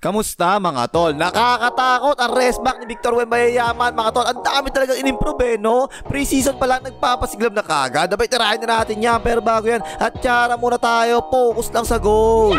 Kamusta mga tol? Nakakatakot ang rest back ni Victor Wembanyama mga tol. Ang dami talagang in-improve no? Pre-season pa lang nagpapasiglab na kagad. Dabay tirahin na natin yan. Pero bago yan, at tsara muna tayo. Focus lang sa goal.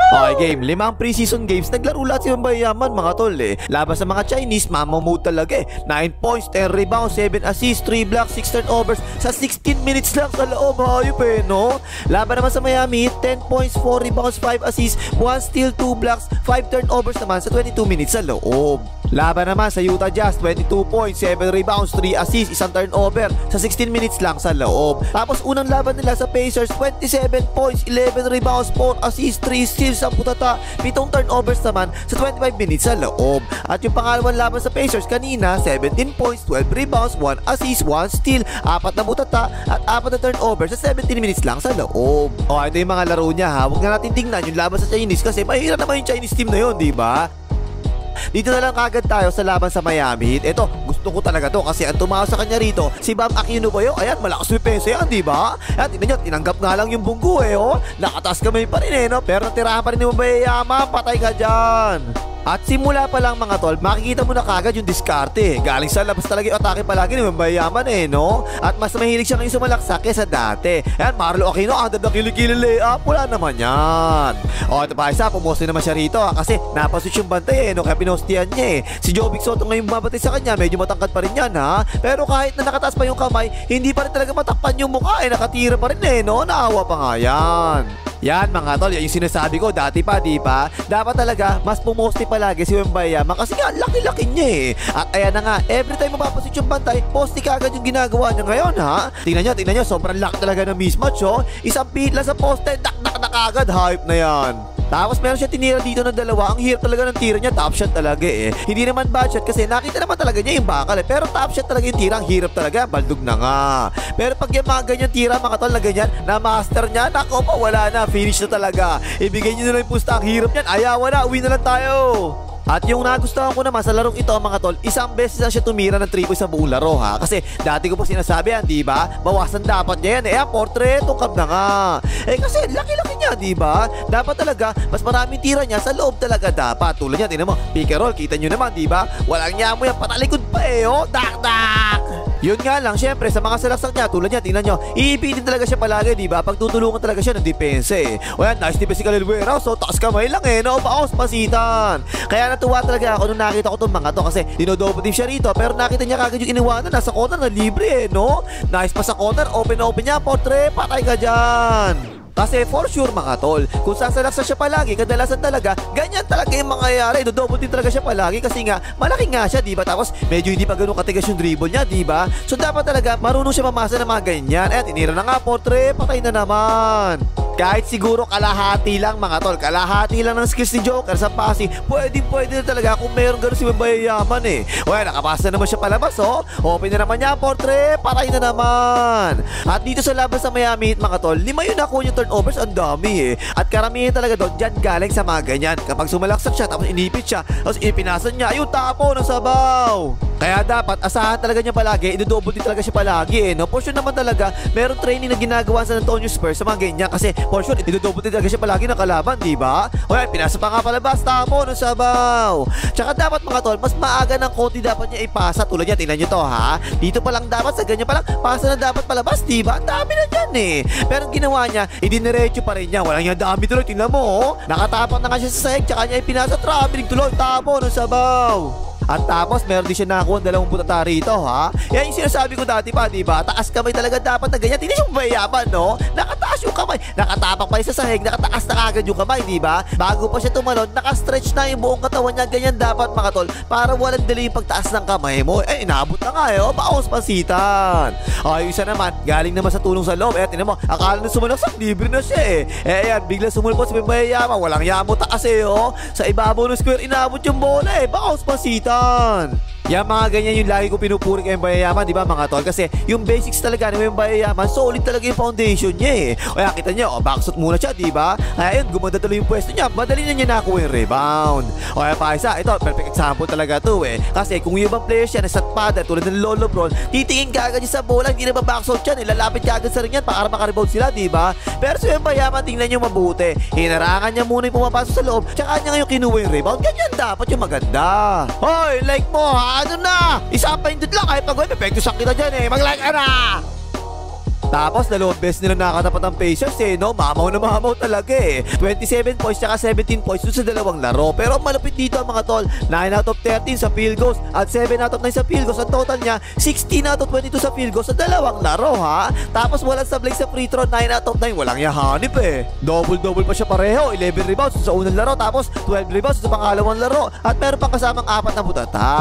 Okay game, 5 pre-season games naglaro lahat si Wembanyama mga tol Laban sa mga Chinese, mamamood talaga 9 points, 10 rebounds, 7 assists, 3 blocks, 6 turnovers sa 16 minutes lang sa loob. Hayop no? Laban naman sa Miami, 10 points, 4 rebounds, 5 assists, 1 steal, 2 blocks, 5 turnovers naman sa 22 minutes sa loob. Laban naman sa Utah Jazz, 22 points, 7 rebounds, 3 assists, 1 turnover sa 16 minutes lang sa loob. Tapos unang laban nila sa Pacers, 27 points, 11 rebounds, 4 assists, 3 steals, 10 putata, 7 turnovers naman sa 25 minutes sa loob. At yung pangalawang laban sa Pacers kanina, 17 points, 12 rebounds, 1 assist, 1 steal, 4 na putata at 4 na turnover sa 17 minutes lang sa loob. O ito yung mga laro niya ha. Huwag na natin tingnan yung laban sa Chinese kasi mahirap naman yung Chinese team na yun, di ba? Dito na lang kagad tayo sa laban sa Miami Heat. Ito, gusto ko talaga to kasi ang tumawa sa kanya rito, si Bam Akinnuboyo. Ayan, malakas yung pensa yan, di ba? Ayan, tignan nyo, tinanggap nga lang yung bunggo oh. Nakataas kamay pa rin no? Pero natirahan pa rin ni Wembanyama, patay ka dyan. At simula pa lang mga tol, makikita mo na kagad yung diskarte. Galing sa labas talaga yung atake palagi ni Wembanyama no? At mas mahilig siya ngayon sumalaksak kesa dati. Ayan, Marlo Aquino, under the kilikili layup. Wala naman yan. O, ito pa isa, pumoste naman siya rito kasi napaswitch yung bantay no? Kaya pinostihan niya Si Jovic Soto ngayon babatay sa kanya, medyo matangkad pa rin yan ha. Pero kahit na nakataas pa yung kamay, hindi pa rin talaga matakpan yung mukha nakatira pa rin no? Naawa pa nga yan. Yan mga tol, yan yung sinasabi ko dati pa, di ba? Dapat talaga mas pumoste palagi si Wembanyama kasi nga laki-laki niya At ayan na nga, every time mapapasit yung bantay, poste kagad yung ginagawa niya ngayon ha. Tingnan nyo, sobrang laki talaga ng mismatch Isang pihit lang sa poste, dak-dak na kagad, hype na yan. Tapos meron siya tinira dito ng dalawa. Ang hirap talaga ng tira niya, top shot talaga Hindi naman bad shot kasi nakita naman talaga niya yung bakal Pero top shot talaga yung tira, ang hirap talaga, baldog na nga. Pero pag yung mga ganyan tira mga tol na ganyan, na master niya, nako pa wala na, finish na talaga. Ibigay niyo na lang yung pusta, ang hirap niyan, ayaw na, uwi na lang tayo. At yung nagustuhan ko naman sa larong ito mga tol, isang beses lang siya tumira ng 3 points sa buong laro ha. Kasi dati ko pa sinasabi yan, di ba? Bawasan dapat niya yan portrait, tungkab na nga. Kasi laki-laki niya, di ba? Dapat talaga, mas maraming tira niya sa loob talaga dapat. Tulad niya, tingnan mo, pick and roll, kita nyo naman, di ba? Walang niya mo yan, patalikod pa dak-dak! Yun nga lang, syempre, sa mga salaksak niya, tulad niya, tingnan nyo, iipitin talaga siya palagi, di ba? Pagtutulungan talaga siya ng depensa O yan, nice defense si Khalil Guerrero, so taas kamay lang no? Paos, pasitan. Kaya natuwa talaga ako nung nakita ko itong mga to kasi dinodobo team siya rito pero nakita niya kagad yung iniwanan nasa corner na libre no? Nice pa sa corner, open niya, portrait, patay ka dyan. Kasi for sure mga tol, kung sasalaksa siya palagi, kadalasan talaga, ganyan talaga yung mangyayari. Double din talaga siya palagi kasi nga, malaki nga siya, diba? Tapos medyo hindi pa ganun katigas yung dribble niya, diba? So dapat talaga, marunong siya mamasa ng mga ganyan. Tinira na nga, portrait, patay na naman. Kahit siguro kalahati lang mga tol, kalahati lang ng skills ni Joker sa passing, pwede na talaga kung meron gano'n si Wembanyama Well, nakapasa naman siya palabas Open na naman niya, portrait, patay na naman. At dito sa laban sa Miami Heat mga tol, 5 yun ako yung turnovers, ang dami At karamihan talaga doon, dyan galing sa mga ganyan. Kapag sumalaksak siya, tapos inipit siya, tapos ipinasan niya, ayun, tapo ng sabaw. Kaya dapat, asahan talaga niya palagi, idodouble din talaga siya palagi no? For sure naman talaga, meron training na ginagawa sa San Antonio Spurs sa mga ganyan kasi for sure, idodouble din talaga siya palagi ng kalaban, diba? O yan, pinasa pa nga palabas, tapo ng sabaw. Tsaka dapat mga tol, mas maaga ng konti dapat niya ipasa. Tulad niya, tingnan niyo to ha. Dito pa lang dapat, sa ganyan pa lang, pasa na dapat palabas, diba? Ang dami na dyan Pero ang ginawa niya, idiniretso pa rin niya. Walang niya dami tuloy, tingnan mo Nakatapak na nga siya sa sahig, tsaka niya ipinasa, traveling tuloy, tapo ng sabaw. At tapos meron din siya nakuha 2 putata rito ha. Yan yung sinasabi ko dati pa, diba? Taas kamay talaga dapat na ganyan. Hindi yung mayaman Nakataas yung kamay, nakatapak pa yung sa sahig, nakataas na agad yung kamay, diba? Bago pa siya tumalon, nakastretch na yung buong katawan niya. Ganyan dapat mga tol, para walang delay yung pagtaas ng kamay mo. Inabot na nga baos pansitan. Yung isa naman, galing naman sa tulong sa loob. Tingnan mo, akala na sumalaksak, libre na siya ayan, bigla sumulpot si Wembanyama. Walang yamo taas Sa ibabaw ng square, inabot yung bola baos pansitan. Yan mga ganyan yung lagi ko pinupuri kay Wembayayaman, di ba mga tol? Kasi yung basics talaga ni Wembayayaman, solid talaga yung foundation niya eh. Kaya kita niyo, backshot muna siya, di ba? Kaya yun, gumanda tuloy yung pwesto niya. Madali na niya nakuha yung rebound. O kaya pa isa, ito, perfect example talaga to eh. Kasi kung yung ibang players siya na sat pada tulad ng Lolo Bron, titingin kagad niya sa bola, hindi na ba-backshot yan, lalapit kagad sa ring yan para makarebound sila, di ba? Pero si Wembayayaman, tingnan niyo mabuti. Hinarangan niya muna yung pumapasok sa loob, tsaka niya ngayon kinuha yung rebound. Ganyan dapat yung maganda. Hoy, like mo ha, ano na? Isa pa yung lang, kahit pag epekto sa kita dyan eh. Mag-like ka na! Tapos dalawang beses nila nakatapat ang Pacers eh, no? Mamaw na mamaw talaga eh. 27 points tsaka 17 points dun sa dalawang laro. Pero malupit dito ang mga tol, 9 out of 13 sa field goals at 7 out of 9 sa field goals. Ang total niya 16 out of 22 sa field goals sa dalawang laro ha. Tapos walang sablay sa free throw, 9 out of 9. Walang yahanip eh. Double-double pa siya pareho, 11 rebounds sa unang laro, tapos 12 rebounds sa pangalawang laro. At meron pang kasamang 4 na butata.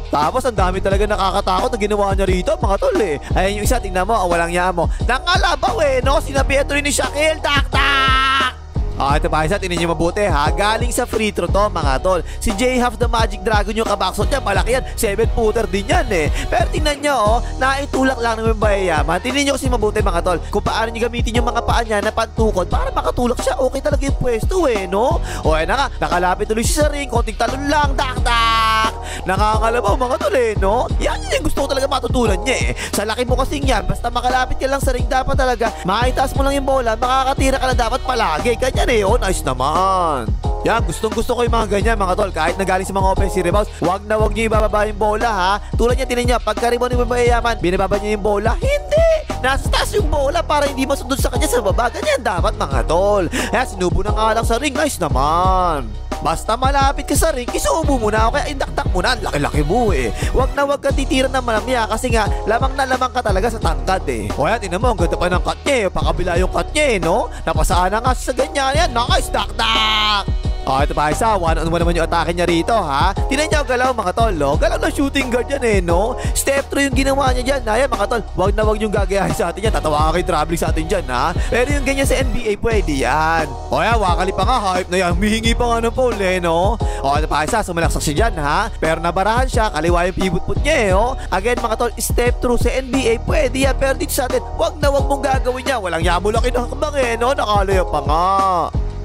Tapos ang dami talaga nakakatakot na ginawa niya rito mga tol eh. Ayan yung isa, tingnan mo, ang walang yamo. Nakalabaw eh, no? Sina Pietro ni Shaquille, tak-tak! Ito pa isa, tinan nyo mabuti ha. Galing sa free throw to mga tol. Si J-Half the Magic Dragon yung kabaksot niya, malaki yan, 7-footer din yan eh. Pero tingnan nyo naitulak lang ng Wembayayaman. Tingnan nyo kasi mabuti mga tol, kung paano nyo gamitin yung mga paa niya na pantukod para makatulak siya. Okay talaga yung pwesto eh, no? O na nga, nakalapit tuloy siya sa ring, konting talon lang, tak-tak! Nakakalabaw mga tol eh, no? Yan yung gusto ko talaga matutunan niya eh. Sa laki mo kasing yan, basta makalapit ka lang sa ring, dapat talaga makitaas mo lang yung bola, makakatira ka lang dapat palagi. Kanya nice naman. Yan, gustong-gusto ko yung mga ganyan mga tol. Kahit nagaling sa mga offensive rebounds, wag na wag niyo ibababa yung bola ha. Tulad niya, tinan niya, pagka-rebound ni Wembayayaman, binababa niya yung bola. Hindi! Nasa taas yung bola para hindi masundot sa kanya sa baba. Ganyan dapat mga tol. Kaya sinubo na nga lang sa ring. Nice naman. Basta malapit ka sa ring, isuubo mo na o kaya indaktak mo na. Laki-laki mo eh. Wag na wag ka titira ng malamya kasi nga lamang na lamang ka talaga sa tangkad eh. O yan, tinan mo, ang ganda pa ng cut niya eh. Pakabila yung cut niya eh, no? Napasaan na nga sa ganyan yan. Nice, daktak! Ito pa isa, one-on-one naman yung atake niya rito ha. Tinan niyo galaw mga tol, no? Galaw na shooting guard yan eh, no? Step 3 yung ginawa niya dyan. Ayan mga tol, wag na wag yung gagayahin sa atin yan. Tatawa ka kayo traveling sa atin dyan ha. Pero yung ganyan sa NBA pwede yan. O yan, wakali pa nga, hype na yan. Humihingi pa nga ng foul eh, no? Ito pa isa, sumalaksak siya dyan ha. Pero nabarahan siya, kaliwa yung pivot put niya eh, oh. Again mga tol, step through sa NBA pwede yan. Pero dito sa atin, wag na wag mong gagawin yan. Walang yamo laki ng hakbang eh, no? Nakalayo pa nga.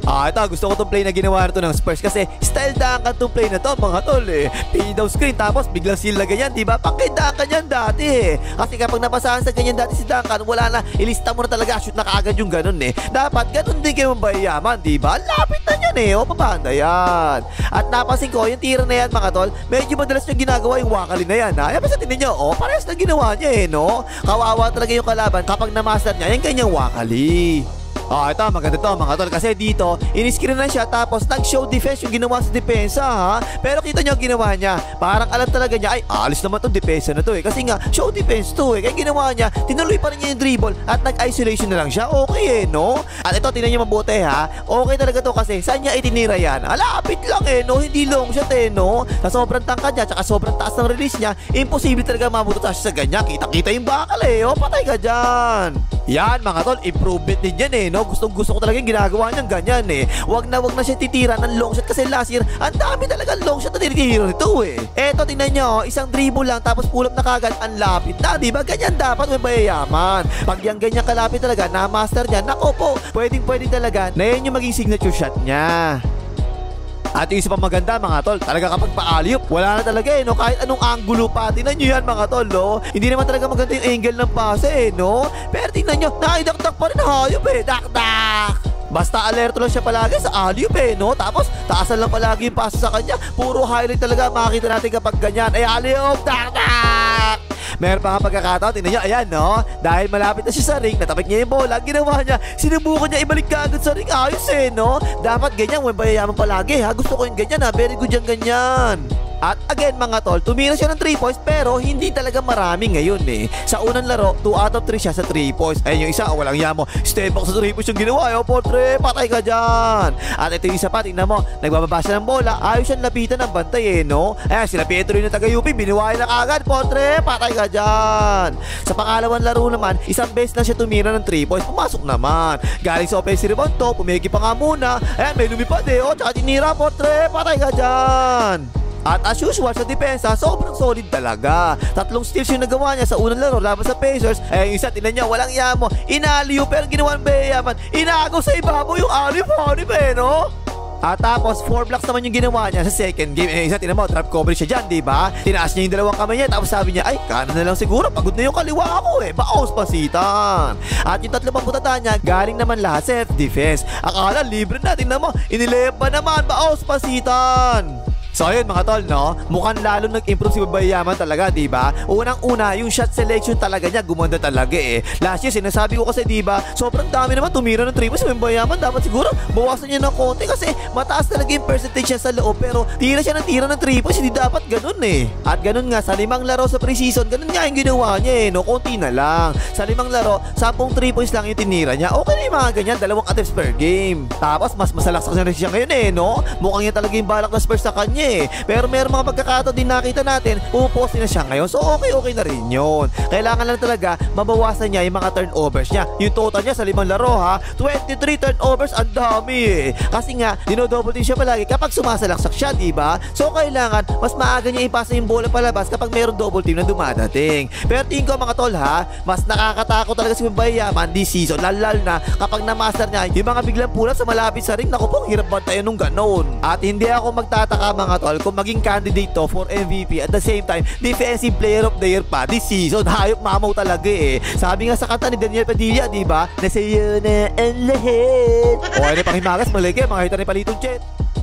Ito, gusto ko itong play na ginawa na ito ng Spurs kasi style dangkan itong play na to mga tol eh. Pin down screen tapos biglang seal na ganyan, diba? Pakidangkan yan dati eh. Kasi kapag napasahan sa ganyan dati si Duncan, wala na, ilista mo na talaga, shoot na kaagad yung ganun eh. Dapat ganun din kayo Wembayayaman, diba? Lapit na yan eh, pabanda yan. At napansin ko, yung tira na yan mga tol, medyo madalas nyo ginagawa yung wakali na yan ha. Basta tinan nyo, parehas na ginawa niya eh, no? Kawawa talaga yung kalaban kapag na-master niya yung kanyang wakali. Ito, maganda to mga tol kasi dito, in-screen na siya tapos nag-show defense yung ginawa sa depensa ha. Pero kita nyo ang ginawa niya, parang alam talaga niya, ay alis naman tong depensa na to eh. Kasi nga, show defense to eh. Kaya ginawa niya, tinuloy pa rin niya yung dribble at nag-isolation na lang siya. Okay eh, no? At ito, tingnan niyo mabuti ha. Okay talaga to kasi, saan niya itinira yan? Alapit lang eh, no? Hindi long shot eh, no? Sa sobrang tangkad niya, tsaka sobrang taas ng release niya, imposible talaga mabuto siya sa ganyan. Kita-kita yung bakal eh, patay ka dyan. Yan mga tol, improvement din yan eh, no? Gustong-gusto ko talaga yung ginagawa niyang ganyan eh. Wag na siya titira ng long shot kasi last year, ang dami talaga long shot na tinitira nito eh. Eto, tingnan nyo, isang dribble lang tapos pull up na kagad, ang lapit na, diba? Ganyan dapat Wembayayaman. Pag yung ganyan kalapit talaga, na-master niya, nako po, pwedeng talaga na yan yung maging signature shot niya. At yung isa pang maganda mga tol, talaga kapag pa-alley-oop, wala na talaga eh, no? Kahit anong angulo pa, tingnan nyo yan mga tol, no? Hindi naman talaga maganda yung angle ng pase eh, no? Pero tingnan nyo, nakidakdak pa rin hayop eh, dakdak! Basta alerto lang siya palagi sa alley-oop eh, no? Tapos, taasan lang palagi yung pase sa kanya. Puro highlight talaga makikita natin kapag ganyan. Ay, alley-oop, dakdak! Meron pa nga pagkakataon, tingnan nyo, ayan no? Dahil malapit na siya sa ring, natabik niya yung bola, ginawa niya, sinubukan niya ibalik ka agad sa ring, ayos eh, no? Dapat ganyan, Wembayayaman palagi ha, gusto ko yung ganyan ha, very good yung ganyan. At again mga tol, tumira siya ng 3 points pero hindi talaga marami ngayon eh. Sa unang laro, 2 out of 3 siya sa 3 points. Ayun yung isa, walang yamo. Step back sa 3 points yung ginawa. Portre, patay ka dyan. At ito yung isa pa, tingnan mo, nagbababa siya ng bola. Ayos siyang lapitan ng bantay eh, no? Ayan, sila Pietro yung taga-UP, binuwain na kagad. Portre, patay ka dyan. Sa pangalawang laro naman, isang beses lang siya tumira ng 3 points. Pumasok naman. Galing sa offensive rebound to, pumiki pa nga muna. Ayan, may lumipad eh. Tsaka tinira, Portre, patay ka dyan. At as usual sa depensa, sobrang solid talaga. 3 steals yung nagawa niya sa unang laro laban sa Pacers. Eh yung isa, tinan niya, walang yamo. Inaliyo pero ginawa ng Bayaman. Inago sa ibabaw yung alip-alip no? At tapos 4 blocks naman yung ginawa niya sa second game. Eh isa, tinan mo, trap coverage siya dyan, diba? Tinaas niya yung dalawang kamay niya. Tapos sabi niya, ay, kanan na lang siguro. Pagod na yung kaliwa ko eh. Baos pasitan. At yung 3 pambutatan niya, galing naman lahat self-defense. Akala, libre na. Tingnan mo, inilayap pa naman. Baos pasitan. So ayun mga tol, no? Mukhang lalo nag-improve si Wembanyama talaga, diba? Unang-una, yung shot selection talaga niya gumanda talaga eh. Last year, sinasabi ko kasi, diba? Sobrang dami naman tumira ng 3 points si Wembanyama. Dapat siguro bawasan niya ng konti kasi mataas talaga yung percentage niya sa loob. Pero tira siya ng 3 points, hindi dapat ganun eh. At ganun nga, sa 5 laro sa preseason, ganun nga yung ginawa niya eh, no? Konti na lang. Sa 5 laro, 10 3 points lang yung tinira niya. Okay na yung mga ganyan, 2 attempts per game. Tapos mas masalaksak na rin siya ngayon eh, no? Mukhang yan talaga yung balak na Spurs sa kanya eh. Pero meron mga pagkakataon din nakita natin, pupost na siya ngayon. So okay na rin yun. Kailangan lang talaga mabawasan niya yung mga turnovers niya. Yung total niya sa 5 laro ha, 23 turnovers, ang dami eh. Kasi nga, dinodouble din siya palagi kapag sumasalaksak siya, diba? So kailangan, mas maaga niya ipasa yung bola palabas kapag meron double team na dumadating. Pero tingin ko mga tol ha, mas nakakatakot talaga si Wembanyama this season, lal na kapag na-master niya yung mga biglang pulat sa malapit sa ring. Naku po, hirap bantayan nung ganon. At hindi ako magtataka mga tol kung maging candidate to for MVP at the same time Defensive Player of the Year pa this season. Hayop mamaw talaga eh. Sabi nga sa kanta ni Daniel Padilla, diba? Nasa'yo na ang lahat. O ano pang himagas, malike, mga hita ni Palitong Chet.